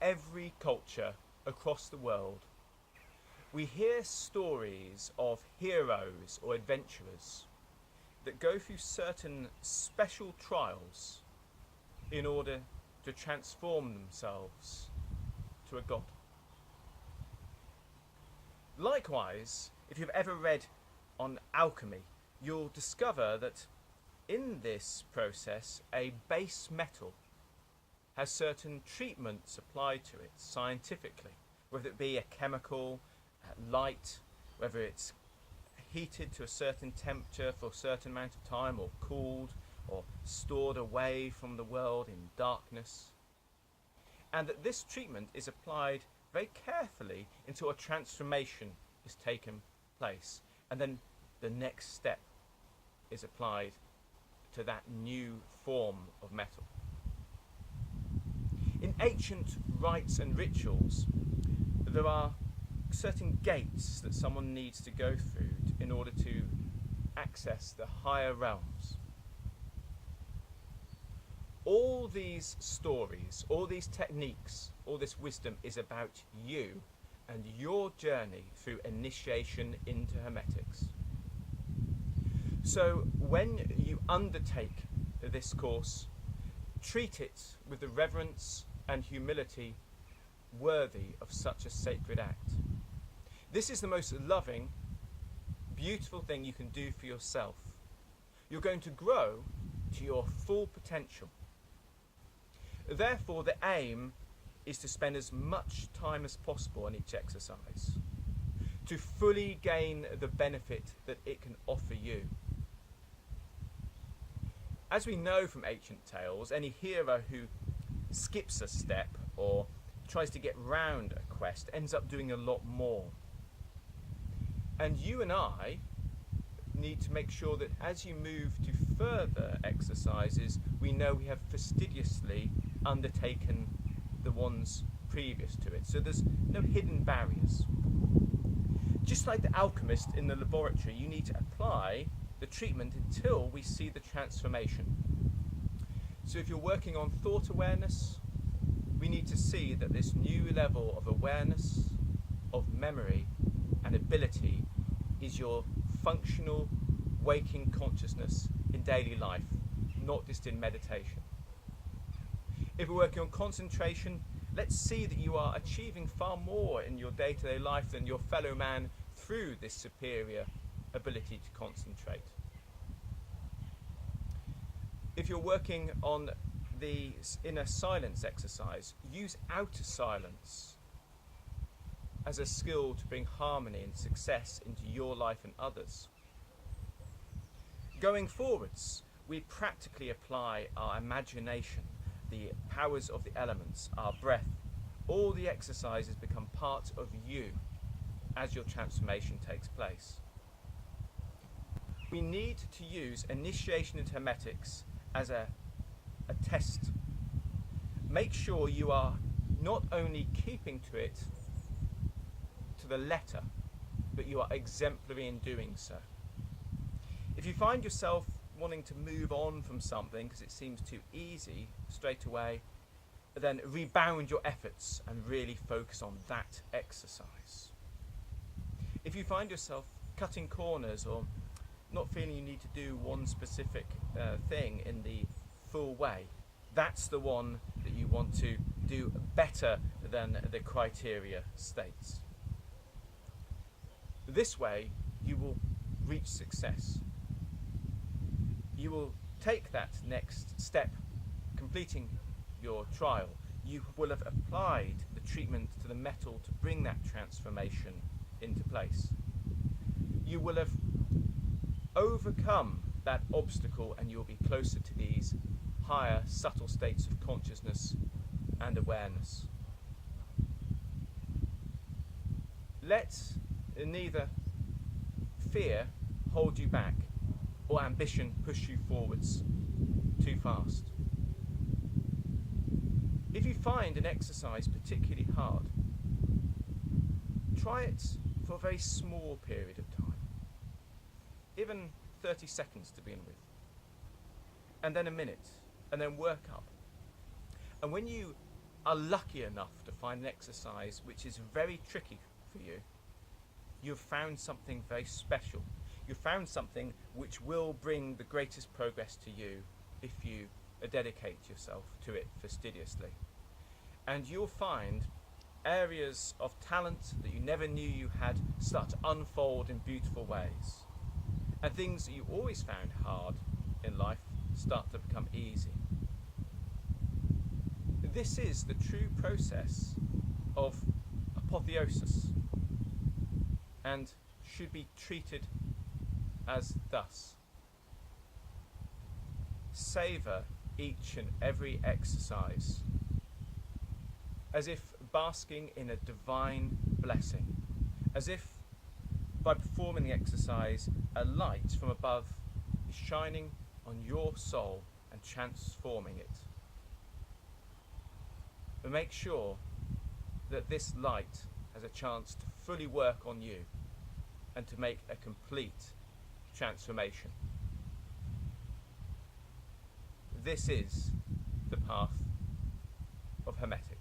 every culture across the world, we hear stories of heroes or adventurers that go through certain special trials in order to transform themselves to a god. Likewise, if you've ever read on alchemy, you'll discover that in this process, a base metal has certain treatments applied to it scientifically, whether it be a chemical, light, whether it's heated to a certain temperature for a certain amount of time, or cooled, or stored away from the world in darkness. And that this treatment is applied very carefully until a transformation is taken place. And then the next step is applied to that new form of metal. In ancient rites and rituals, there are certain gates that someone needs to go through in order to access the higher realms. All these stories, all these techniques, all this wisdom is about you and your journey through initiation into Hermetics. So when you undertake this course, treat it with the reverence and humility worthy of such a sacred act. This is the most loving, beautiful thing you can do for yourself. You're going to grow to your full potential. Therefore, the aim is to spend as much time as possible on each exercise, to fully gain the benefit that it can offer you. As we know from ancient tales, any hero who skips a step or tries to get round a quest ends up doing a lot more. And you and I need to make sure that as you move to further exercises, we know we have fastidiously undertaken the ones previous to it. So there's no hidden barriers. Just like the alchemist in the laboratory, you need to apply the treatment until we see the transformation. So if you're working on thought awareness, we need to see that this new level of awareness, of memory and ability is your functional waking consciousness in daily life, not just in meditation. If we're working on concentration, let's see that you are achieving far more in your day-to-day life than your fellow man through this superior ability to concentrate. If you're working on the inner silence exercise, use outer silence as a skill to bring harmony and success into your life and others. Going forwards, we practically apply our imagination, the powers of the elements, our breath. All the exercises become part of you as your transformation takes place. We need to use initiation into Hermetics as a test. Make sure you are not only keeping to it to the letter, but you are exemplary in doing so. If you find yourself wanting to move on from something because it seems too easy straight away, then rebound your efforts and really focus on that exercise. If you find yourself cutting corners or not feeling you need to do one specific thing in the full way, that's the one that you want to do better than the criteria states. This way you will reach success. You will take that next step, completing your trial. You will have applied the treatment to the metal to bring that transformation into place. You will have overcome that obstacle and you'll be closer to these higher, subtle states of consciousness and awareness. Let neither fear hold you back or ambition push you forwards too fast. If you find an exercise particularly hard, try it for a very small period of time, even 30 seconds to begin with, and then a minute, and then work up. And when you are lucky enough to find an exercise which is very tricky for you, you've found something very special. You've found something which will bring the greatest progress to you if you dedicate yourself to it fastidiously. And you'll find areas of talent that you never knew you had start to unfold in beautiful ways. And things that you always found hard in life start to become easy. This is the true process of apotheosis and should be treated as thus. Savour each and every exercise as if basking in a divine blessing, as if by performing the exercise a light from above is shining on your soul and transforming it. But make sure that this light has a chance to fully work on you and to make a complete transformation. This is the path of Hermetics.